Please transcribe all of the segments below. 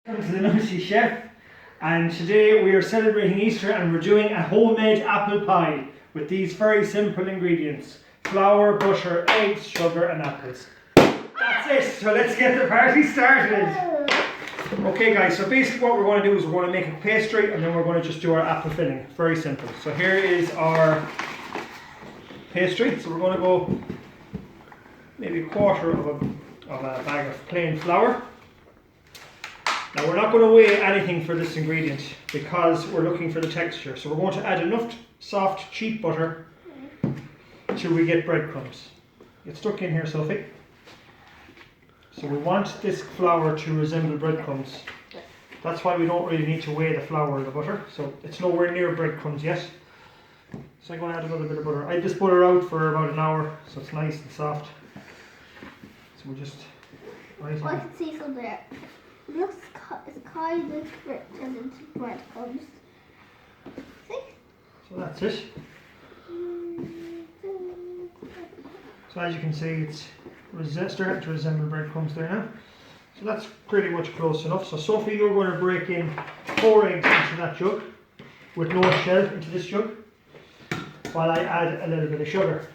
Welcome to the Dnuttychef, and today we are celebrating Easter and we're doing a homemade apple pie with these very simple ingredients: flour, butter, eggs, sugar and apples. That's it, so let's get the party started. Okay guys, so basically what we're going to do is we're going to make a pastry and then we're going to just do our apple filling. Very simple. So here is our pastry. So we're going to go maybe a quarter of a bag of plain flour. Now we're not going to weigh anything for this ingredient because we're looking for the texture. So we're going to add enough soft, cheap butter till we get breadcrumbs. Get stuck in here, Sophie. So we want this flour to resemble breadcrumbs. That's why we don't really need to weigh the flour or the butter. So it's nowhere near breadcrumbs yet. So I'm going to add another bit of butter. I had this butter out for about an hour, so it's nice and soft. So we'll just... I can see some there. It looks it's kind of turned into breadcrumbs. See? So that's it. So as you can see, it's starting to resemble breadcrumbs there now. So that's pretty much close enough. So Sophie, you're going to break in 4 eggs into that jug with no shell into this jug, while I add a little bit of sugar.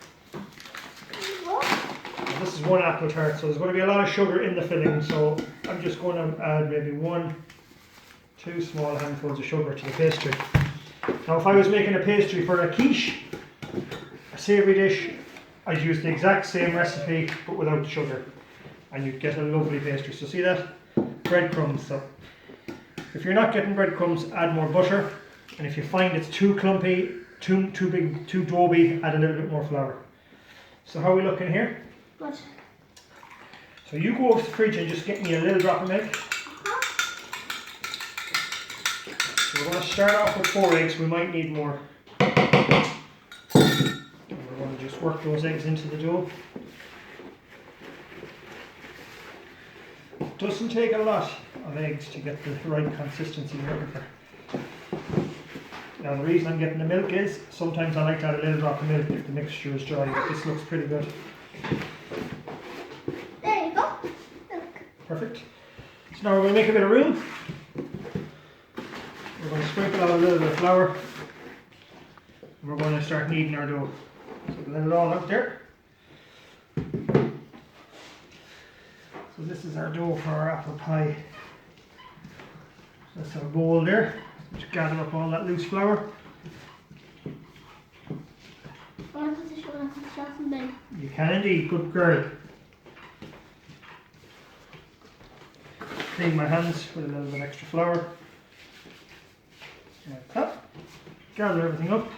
This is 1 apple tart, so there's going to be a lot of sugar in the filling, so I'm just going to add maybe 2 small handfuls of sugar to the pastry. Now if I was making a pastry for a quiche, a savoury dish, I'd use the exact same recipe but without the sugar, and you'd get a lovely pastry. So see that? Breadcrumbs. So if you're not getting breadcrumbs, add more butter, and if you find it's too clumpy, too big, too doughy, add a little bit more flour. So how are we looking here? What? So you go over to the fridge and just get me a little drop of milk. So we're going to start off with 4 eggs, we might need more. And we're going to just work those eggs into the dough. It doesn't take a lot of eggs to get the right consistency you're looking for. Now the reason I'm getting the milk is, sometimes I like to add a little drop of milk if the mixture is dry, but this looks pretty good. There you go. Look. Perfect. So now we're going to make a bit of room. We're going to sprinkle out a little bit of flour. And we're going to start kneading our dough. So let it all out there. So this is our dough for our apple pie. So that's our bowl there. Just gather up all that loose flour. You can indeed, good girl. Clean my hands with a little bit extra flour. Like that. Gather everything up.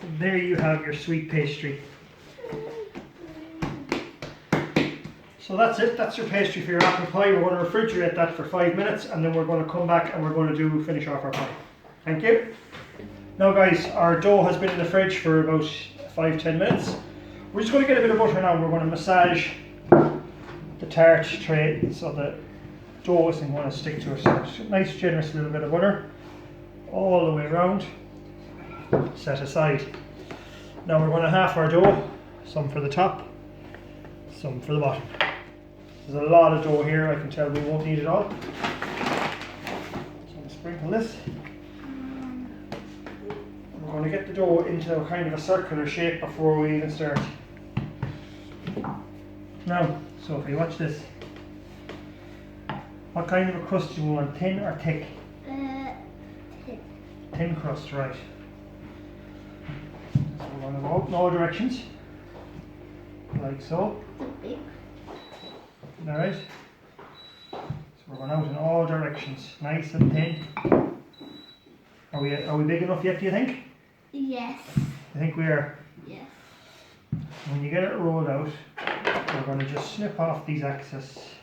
And there you have your sweet pastry. So that's it, that's your pastry for your apple pie. We're going to refrigerate that for 5 minutes and then we're going to come back and we're going to finish off our pie. Thank you. Now guys, our dough has been in the fridge for about 5-10 minutes. We're just going to get a bit of butter now. We're going to massage the tart tray so the dough isn't going to stick to it. So just a nice generous little bit of butter all the way around, set aside. Now we're going to half our dough, some for the top, some for the bottom. There's a lot of dough here, I can tell we won't need it all. So I'm going to sprinkle this. We're going to get the dough into a kind of a circular shape before we even start. Now, Sophie, watch this. What kind of a crust do you want, thin or thick? Thin. Thin crust, right. So we're going to go out in all directions, like so. Big. Alright, so we're going out in all directions, nice and thin. Are we big enough yet, do you think? Yes. I think we are. Yes. When you get it rolled out, we're going to just snip off these excess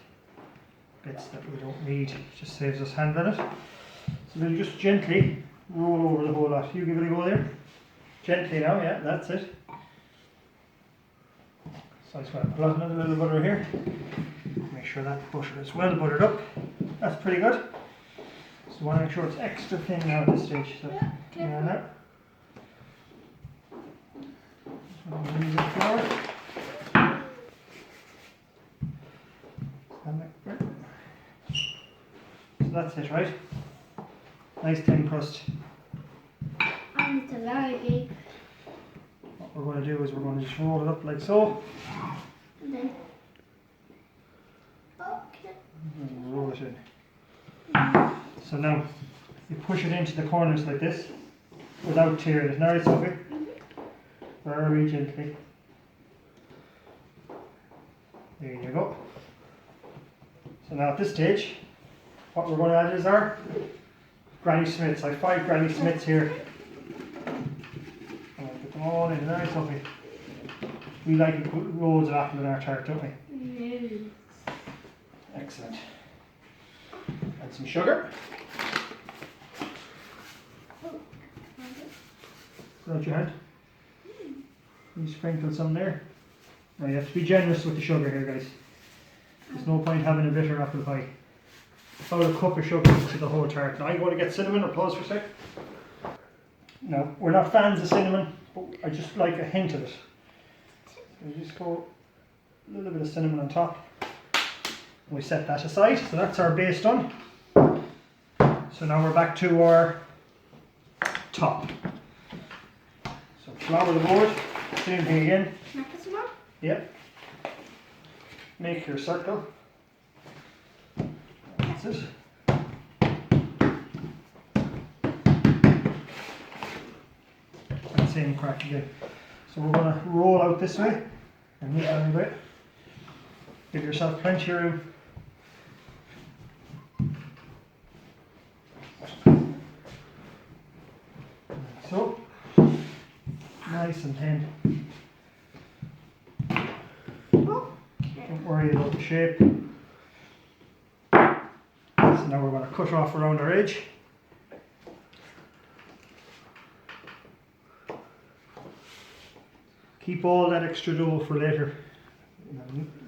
bits that we don't need. It just saves us handling it. So we'll just gently roll over the whole lot. You give it a go there. Gently now, yeah, that's it. So I just want to put a little butter here. Make sure that butter is well buttered up. That's pretty good. So I want to make sure it's extra thin now at this stage. So, yeah, that. So use the flour. So that's it, right? Nice thin crust. And it's a very big. What we're going to do is we're going to just roll it up like so. And then. Okay. And roll it in. So now you push it into the corners like this without tearing it. Now it's okay. Very gently. There you go. So now at this stage, what we're going to add is our Granny Smiths. I have 5 Granny Smiths here. And I'll put them all in. Nice, lovely. We like to put loads of apple in our tart, don't we? Yes. Excellent. Add some sugar. Put out your hand. You sprinkle some there. Now you have to be generous with the sugar here, guys. There's no point having a bitter apple pie. About a cup of sugar to the whole tart. Now I'm going to get cinnamon, or pause for a sec. Now, we're not fans of cinnamon, but I just like a hint of it. So you just go a little bit of cinnamon on top. We set that aside, so that's our base done. So now we're back to our top. So flour the board, same thing again. Can I put some more? Yep. Make your circle. That's it. And same crack again. So we're going to roll out this way and move down a bit. Give yourself plenty of room. Like so. Nice and thin. Don't worry about the shape. So now we're going to cut off around our edge. Keep all that extra dough for later.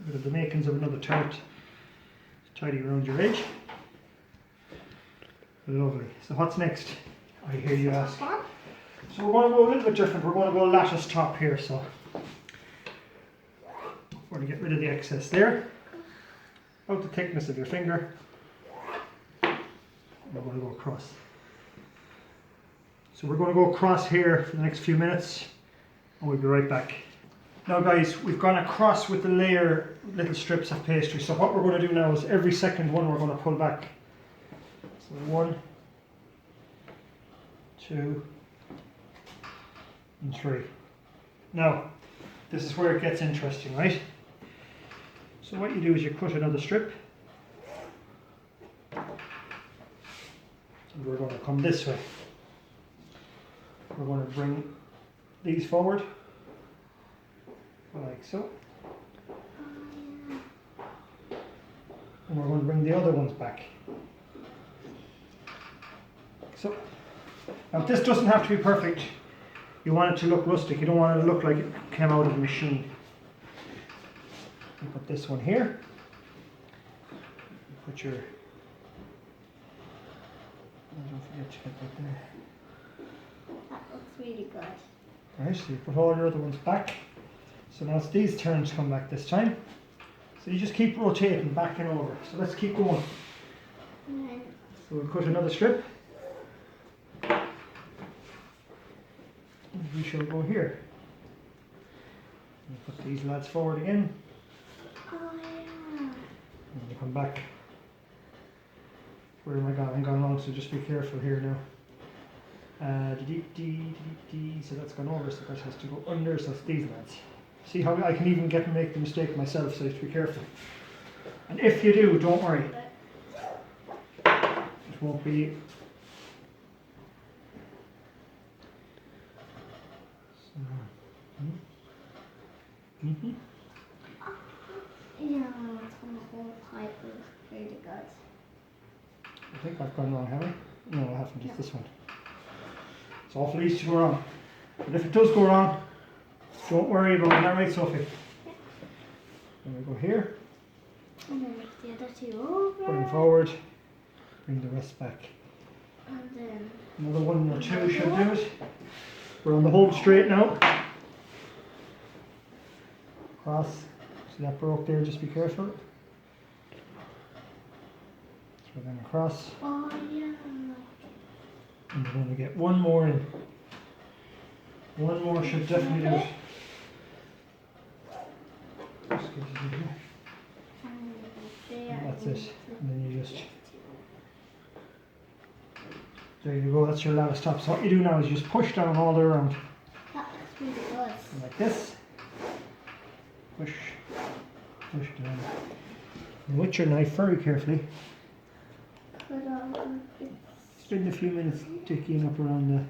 Bit of the makings of another tart. Tidy around your edge. Lovely. So what's next? I hear you ask. So we're going to go a little bit different. We're going to go lattice top here. So we're going to get rid of the excess there. About the thickness of your finger. We're going to go across. So we're going to go across here for the next few minutes and we'll be right back. Now guys, we've gone across with the layer little strips of pastry. So what we're going to do now is every second one we're going to pull back. So 1, 2 and 3. Now, this is where it gets interesting, right? So what you do is you cut another strip. And we're going to come this way. We're going to bring these forward, like so. And we're going to bring the other ones back. So, now this doesn't have to be perfect. You want it to look rustic, you don't want it to look like it came out of a machine. You put this one here. You put your, don't forget to get that there. That looks really good. Right, so you put all your other ones back. So now it's these turns come back this time. So you just keep rotating back and over. So let's keep going. And then So we'll cut another strip. And we shall go here. We'll put these lads forward again. oh yeah. And we'll come back. Where am I going? I'm going wrong, so just be careful here now. So that's gone over, so that has to go under, so it's these lads. See how I can even make the mistake myself, so you have to be careful. And if you do, don't worry. It won't be. So, Yeah, it's gonna hold pipe is really good. I think I've gone wrong, have I? No, I haven't. It's this one. It's awful easy to go wrong. But if it does go wrong, don't worry about it. Isn't that right, Sophie? Yeah. Then we go here. And then make the other two over. Bring forward. Bring the rest back. And then Another 1 or 2 should do it. We're on the home straight now. Cross. See that broke there, just be careful. So then across. Oh yeah. And we're going to get one more in. One more should definitely do it. Just get it in here. And that's it. And then you just... There you go, that's your lattice top. So what you do now is you just push down all the way around. That looks really good. Like this. Push. Push down. And with your knife very carefully. Spend a few minutes ticking up around the...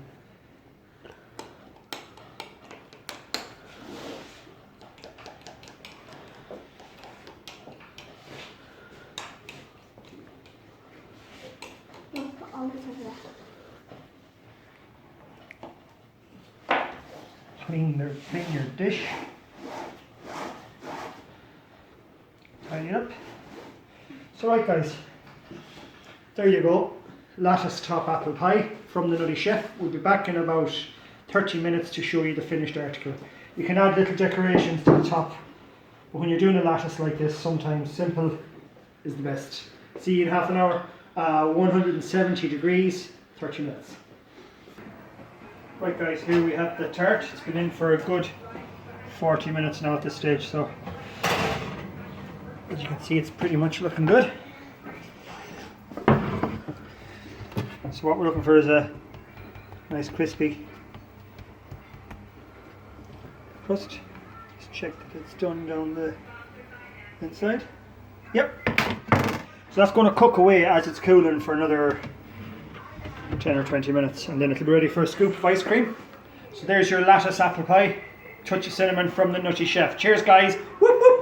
Clean your dish. Tidy it up. So right guys, there you go. Lattice top apple pie from the Dnuttychef. We'll be back in about 30 minutes to show you the finished article. You can add little decorations to the top, but when you're doing a lattice like this, sometimes simple is the best. See you in half an hour. 170 degrees, 30 minutes. Right guys, here we have the tart. It's been in for a good 40 minutes now at this stage, so as you can see it's pretty much looking good. So what we're looking for is a nice crispy crust. Just check that it's done down the inside. Yep. So that's going to cook away as it's cooling for another 10 or 20 minutes, and then it'll be ready for a scoop of ice cream. So there's your lattice apple pie, touchy cinnamon from the Dnuttychef. Cheers guys! Whoop, whoop.